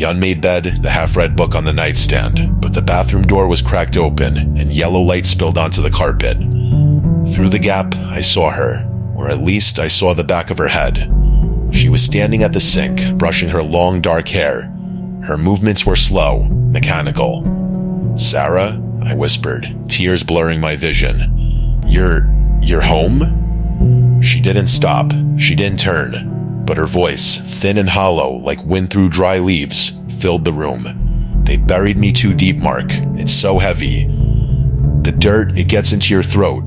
The unmade bed, the half-read book on the nightstand, but the bathroom door was cracked open and yellow light spilled onto the carpet. Through the gap, I saw her, or at least I saw the back of her head. She was standing at the sink, brushing her long dark hair. Her movements were slow, mechanical. "Sarah?" I whispered, tears blurring my vision. You're home?" She didn't stop, she didn't turn, but her voice, thin and hollow like wind through dry leaves, filled the room. "They buried me too deep, Mark. It's so heavy. The dirt, it gets into your throat."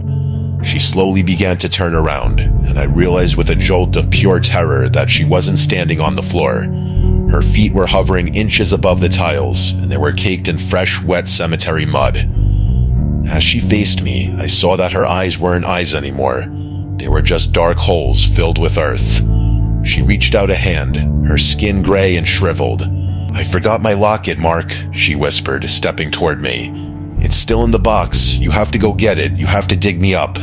She slowly began to turn around, and I realized with a jolt of pure terror that she wasn't standing on the floor. Her feet were hovering inches above the tiles, and they were caked in fresh, wet cemetery mud. As she faced me, I saw that her eyes weren't eyes anymore. They were just dark holes filled with earth. She reached out a hand, her skin gray and shriveled. "I forgot my locket, Mark," she whispered, stepping toward me. "It's still in the box. You have to go get it. You have to dig me up."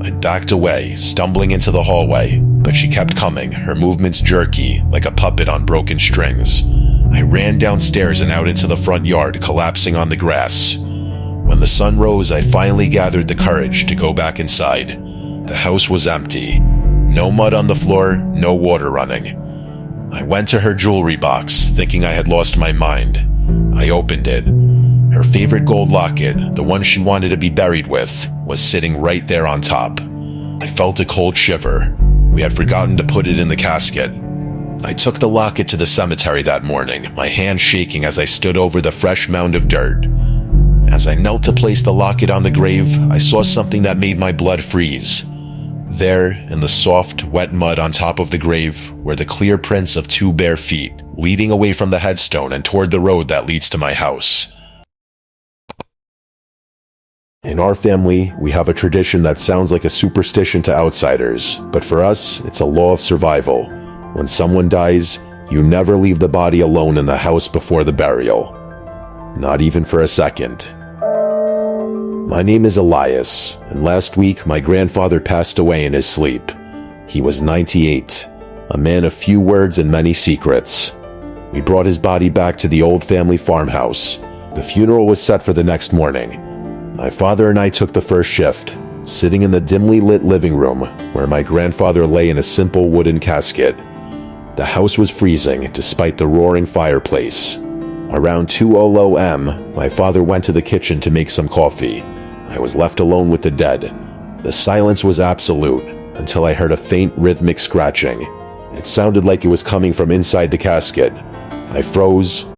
I backed away, stumbling into the hallway, but she kept coming, her movements jerky, like a puppet on broken strings. I ran downstairs and out into the front yard, collapsing on the grass. When the sun rose, I finally gathered the courage to go back inside. The house was empty. No mud on the floor, no water running. I went to her jewelry box, thinking I had lost my mind. I opened it. Her favorite gold locket, the one she wanted to be buried with, was sitting right there on top. I felt a cold shiver. We had forgotten to put it in the casket. I took the locket to the cemetery that morning, my hand shaking as I stood over the fresh mound of dirt. As I knelt to place the locket on the grave, I saw something that made my blood freeze. There, in the soft, wet mud on top of the grave, were the clear prints of 2 bare feet, leading away from the headstone and toward the road that leads to my house. In our family, we have a tradition that sounds like a superstition to outsiders, but for us, it's a law of survival. When someone dies, you never leave the body alone in the house before the burial. Not even for a second. My name is Elias, and last week my grandfather passed away in his sleep. He was 98, a man of few words and many secrets. We brought his body back to the old family farmhouse. The funeral was set for the next morning. My father and I took the first shift, sitting in the dimly lit living room where my grandfather lay in a simple wooden casket. The house was freezing despite the roaring fireplace. Around 2:00 m, my father went to the kitchen to make some coffee. I was left alone with the dead. The silence was absolute until I heard a faint rhythmic scratching. It sounded like it was coming from inside the casket. I froze,